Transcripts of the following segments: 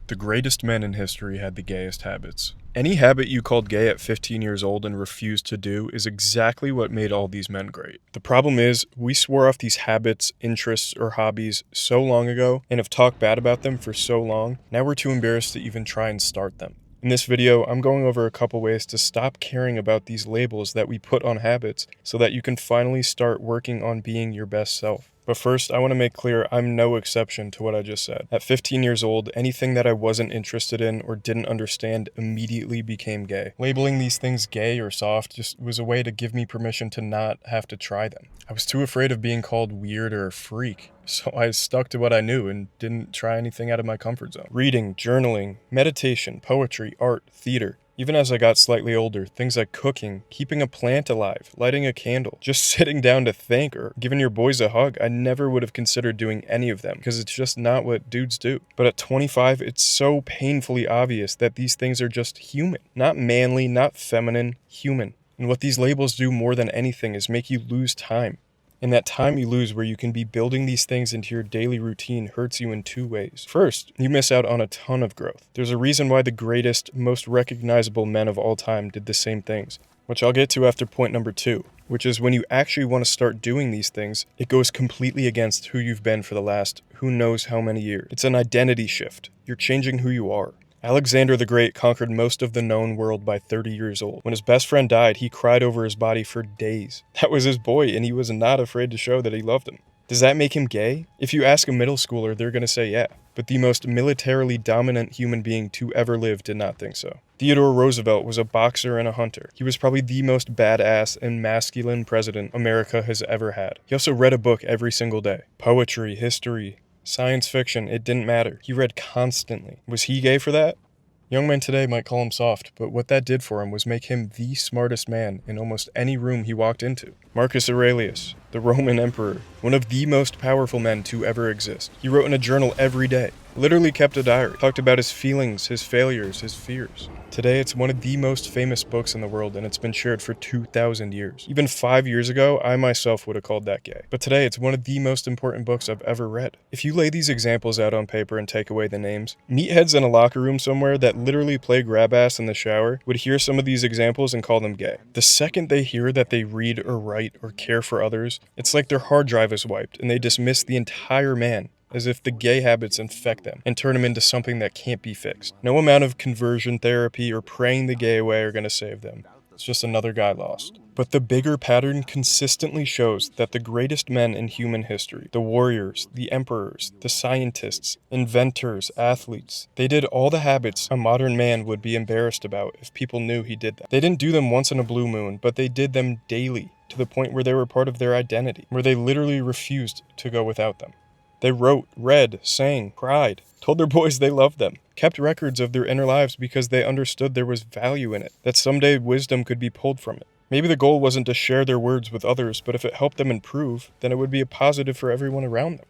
The greatest men in history had the gayest habits. Any habit you called gay at 15 years old and refused to do is exactly what made all these men great. The problem is, we swore off these habits, interests, or hobbies so long ago and have talked bad about them for so long, now we're too embarrassed to even try and start them. In this video, I'm going over a couple ways to stop caring about these labels that we put on habits so that you can finally start working on being your best self. But first, I want to make clear I'm no exception to what I just said. At 15 years old, anything that I wasn't interested in or didn't understand immediately became gay. Labeling these things gay or soft just was a way to give me permission to not have to try them. I was too afraid of being called weird or a freak, so I stuck to what I knew and didn't try anything out of my comfort zone. Reading, journaling, meditation, poetry, art, theater. Even as I got slightly older, things like cooking, keeping a plant alive, lighting a candle, just sitting down to think, or giving your boys a hug, I never would have considered doing any of them because it's just not what dudes do. But at 25, it's so painfully obvious that these things are just human. Not manly, not feminine, human. And what these labels do more than anything is make you lose time. And that time you lose where you can be building these things into your daily routine hurts you in two ways. First, you miss out on a ton of growth. There's a reason why the greatest, most recognizable men of all time did the same things, which I'll get to after point number 2, which is when you actually want to start doing these things, it goes completely against who you've been for the last who knows how many years. It's an identity shift. You're changing who you are. Alexander the Great conquered most of the known world by 30 years old. When his best friend died, he cried over his body for days. That was his boy, and he was not afraid to show that he loved him. Does that make him gay? If you ask a middle schooler, they're going to say yeah. But the most militarily dominant human being to ever live did not think so. Theodore Roosevelt was a boxer and a hunter. He was probably the most badass and masculine president America has ever had. He also read a book every single day. Poetry, history, science fiction, it didn't matter. He read constantly. Was he gay for that? Young men today might call him soft, but what that did for him was make him the smartest man in almost any room he walked into. Marcus Aurelius, the Roman emperor, one of the most powerful men to ever exist. He wrote in a journal every day, literally kept a diary, talked about his feelings, his failures, his fears. Today, it's one of the most famous books in the world, and it's been shared for 2,000 years. Even 5 years ago, I myself would have called that gay. But today, it's one of the most important books I've ever read. If you lay these examples out on paper and take away the names, meatheads in a locker room somewhere that literally play grab ass in the shower would hear some of these examples and call them gay. The second they hear that they read or write or care for others, it's like their hard drive is wiped, and they dismiss the entire man, as if the gay habits infect them and turn them into something that can't be fixed. No amount of conversion therapy or praying the gay away are going to save them. It's just another guy lost. But the bigger pattern consistently shows that the greatest men in human history, the warriors, the emperors, the scientists, inventors, athletes, they did all the habits a modern man would be embarrassed about if people knew he did them. They didn't do them once in a blue moon, but they did them daily, to the point where they were part of their identity, where they literally refused to go without them. They wrote, read, sang, cried, told their boys they loved them, kept records of their inner lives because they understood there was value in it, that someday wisdom could be pulled from it. Maybe the goal wasn't to share their words with others, but if it helped them improve, then it would be a positive for everyone around them.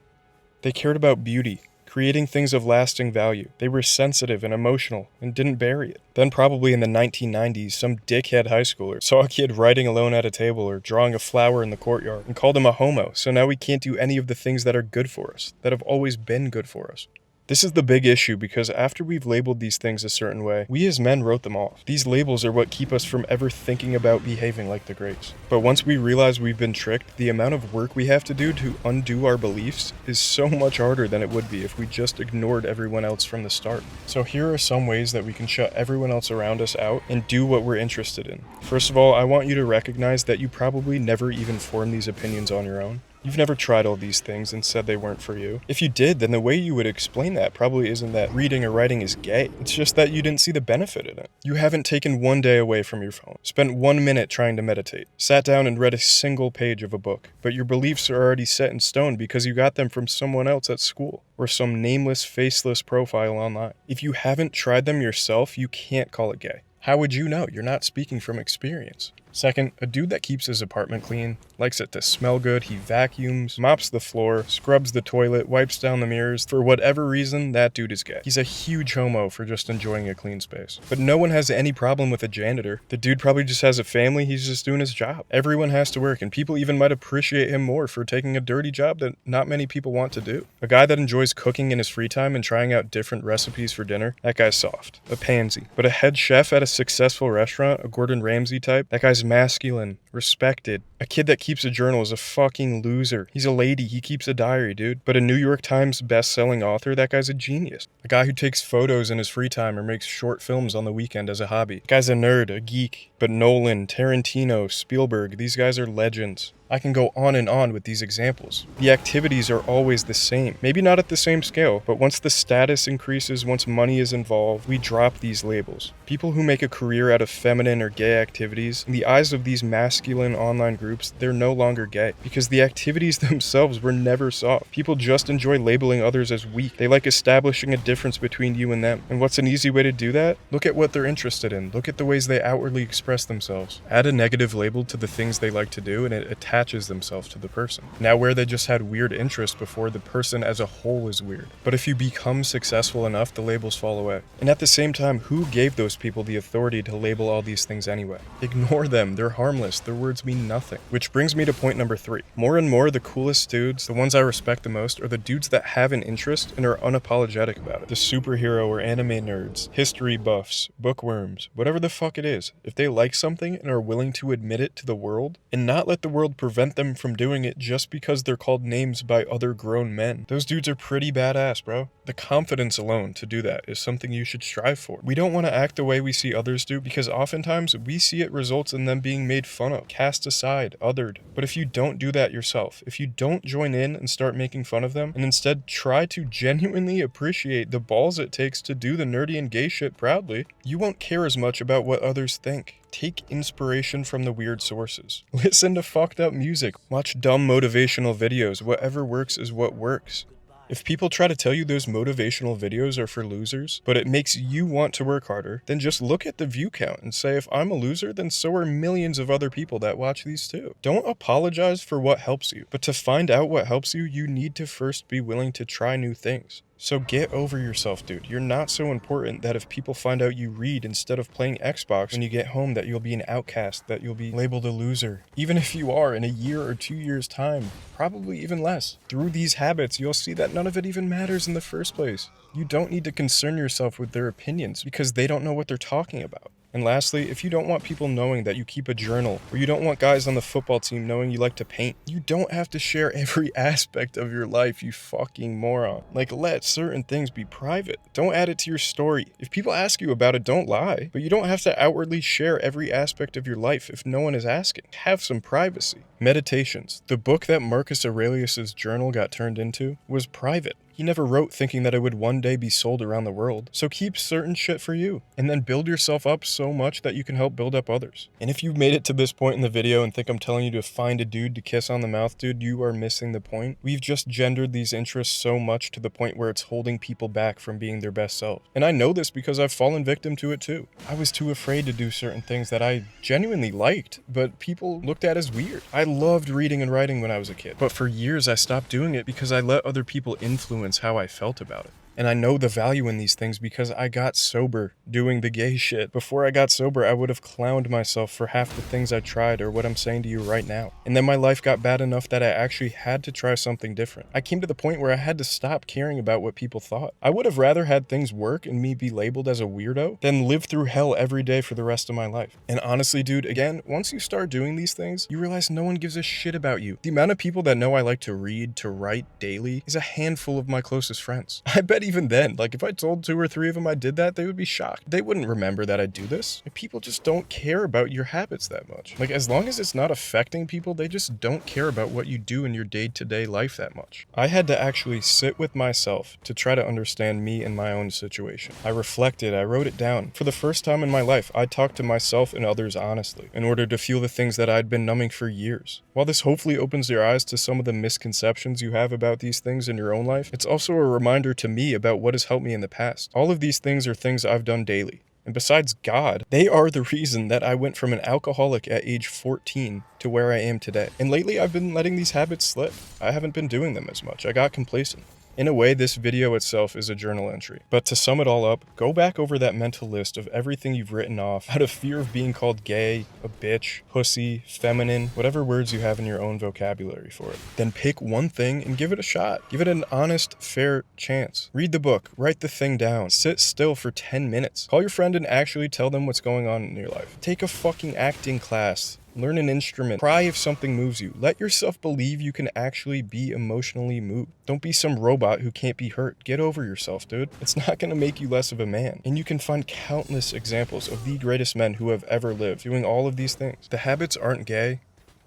They cared about beauty, creating things of lasting value. They were sensitive and emotional and didn't bury it. Then probably in the 1990s, some dickhead high schooler saw a kid writing alone at a table or drawing a flower in the courtyard and called him a homo, so now we can't do any of the things that are good for us, that have always been good for us. This is the big issue because after we've labeled these things a certain way, we as men wrote them off. These labels are what keep us from ever thinking about behaving like the greats. But once we realize we've been tricked, the amount of work we have to do to undo our beliefs is so much harder than it would be if we just ignored everyone else from the start. So here are some ways that we can shut everyone else around us out and do what we're interested in. First of all, I want you to recognize that you probably never even formed these opinions on your own. You've never tried all these things and said they weren't for you. If you did, then the way you would explain that probably isn't that reading or writing is gay. It's just that you didn't see the benefit in it. You haven't taken one day away from your phone, spent 1 minute trying to meditate, sat down and read a single page of a book, but your beliefs are already set in stone because you got them from someone else at school or some nameless, faceless profile online. If you haven't tried them yourself, you can't call it gay. How would you know? You're not speaking from experience. Second, a dude that keeps his apartment clean, likes it to smell good, he vacuums, mops the floor, scrubs the toilet, wipes down the mirrors. For whatever reason, that dude is gay. He's a huge homo for just enjoying a clean space. But no one has any problem with a janitor. The dude probably just has a family, he's just doing his job. Everyone has to work, and people even might appreciate him more for taking a dirty job that not many people want to do. A guy that enjoys cooking in his free time and trying out different recipes for dinner, that guy's soft. A pansy. But a head chef at a successful restaurant, a Gordon Ramsay type, that guy's masculine, respected. A kid that keeps a journal is a fucking loser. He's a lady, he keeps a diary, dude. But a New York Times best-selling author, that guy's a genius. A guy who takes photos in his free time or makes short films on the weekend as a hobby. That guy's a nerd, a geek. But Nolan, Tarantino, Spielberg, these guys are legends. I can go on and on with these examples. The activities are always the same. Maybe not at the same scale, but once the status increases, once money is involved, we drop these labels. People who make a career out of feminine or gay activities, in the eyes of these masculine online groups, they're no longer gay, because the activities themselves were never soft. People just enjoy labeling others as weak. They like establishing a difference between you and them. And what's an easy way to do that? Look at what they're interested in. Look at the ways they outwardly express themselves. Add a negative label to the things they like to do, and it attaches themselves to the person. Now, where they just had weird interests before, the person as a whole is weird. But if you become successful enough, the labels fall away. And at the same time, who gave those people the authority to label all these things anyway? Ignore them. They're harmless. Their words mean nothing. Which brings me to point number 3. More and more, the coolest dudes, the ones I respect the most, are the dudes that have an interest and are unapologetic about it. The superhero or anime nerds, history buffs, bookworms, whatever the fuck it is. If they like something and are willing to admit it to the world, and not let the world prevent them from doing it just because they're called names by other grown men, those dudes are pretty badass, bro. The confidence alone to do that is something you should strive for. We don't want to act the way we see others do, because oftentimes we see it results in them being made fun of, cast aside, othered. But if you don't do that yourself, if you don't join in and start making fun of them, and instead try to genuinely appreciate the balls it takes to do the nerdy and gay shit proudly, you won't care as much about what others think. Take inspiration from the weird sources. Listen to fucked up music. Watch dumb motivational videos. Whatever works is what works. If people try to tell you those motivational videos are for losers, but it makes you want to work harder, then just look at the view count and say, if I'm a loser, then so are millions of other people that watch these too. Don't apologize for what helps you, but to find out what helps you, you need to first be willing to try new things. So get over yourself, dude. You're not so important that if people find out you read instead of playing Xbox when you get home, that you'll be an outcast, that you'll be labeled a loser. Even if you are in a year or 2 years' time, probably even less. Through these habits, you'll see that none of it even matters in the first place. You don't need to concern yourself with their opinions because they don't know what they're talking about. And lastly, if you don't want people knowing that you keep a journal, or you don't want guys on the football team knowing you like to paint, you don't have to share every aspect of your life, you fucking moron. Like, let certain things be private. Don't add it to your story. If people ask you about it, don't lie. But you don't have to outwardly share every aspect of your life if no one is asking. Have some privacy. Meditations. The book that Marcus Aurelius' journal got turned into was private. He never wrote thinking that it would one day be sold around the world. So keep certain shit for you, and then build yourself up so much that you can help build up others. And if you've made it to this point in the video and think I'm telling you to find a dude to kiss on the mouth, dude, you are missing the point. We've just gendered these interests so much to the point where it's holding people back from being their best self. And I know this because I've fallen victim to it too. I was too afraid to do certain things that I genuinely liked, but people looked at as weird. I loved reading and writing when I was a kid, but for years I stopped doing it because I let other people influence how I felt about it. And I know the value in these things because I got sober doing the gay shit. Before I got sober, I would have clowned myself for half the things I tried or what I'm saying to you right now. And then my life got bad enough that I actually had to try something different. I came to the point where I had to stop caring about what people thought. I would have rather had things work and me be labeled as a weirdo than live through hell every day for the rest of my life. And honestly, dude, again, once you start doing these things, you realize no one gives a shit about you. The amount of people that know I like to read, to write daily is a handful of my closest friends. I bet even then, like if I told 2 or 3 of them I did that, they would be shocked. They wouldn't remember that I do this. Like, people just don't care about your habits that much. Like, as long as it's not affecting people, they just don't care about what you do in your day-to-day life that much. I had to actually sit with myself to try to understand me and my own situation. I reflected, I wrote it down. For the first time in my life, I talked to myself and others honestly, in order to feel the things that I'd been numbing for years. While this hopefully opens your eyes to some of the misconceptions you have about these things in your own life, it's also a reminder to me about what has helped me in the past. All of these things are things I've done daily. And besides God, they are the reason that I went from an alcoholic at age 14 to where I am today. And lately I've been letting these habits slip. I haven't been doing them as much. I got complacent. In a way, this video itself is a journal entry. But to sum it all up, go back over that mental list of everything you've written off out of fear of being called gay, a bitch, pussy, feminine, whatever words you have in your own vocabulary for it. Then pick one thing and give it a shot. Give it an honest, fair chance. Read the book, write the thing down, sit still for 10 minutes. Call your friend and actually tell them what's going on in your life. Take a fucking acting class. Learn an instrument. Cry if something moves you. Let yourself believe you can actually be emotionally moved. Don't be some robot who can't be hurt. Get over yourself, dude. It's not gonna make you less of a man. And you can find countless examples of the greatest men who have ever lived doing all of these things. The habits aren't gay.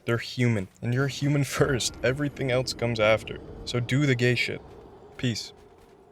They're human. And you're a human first. Everything else comes after. So do the gay shit. Peace.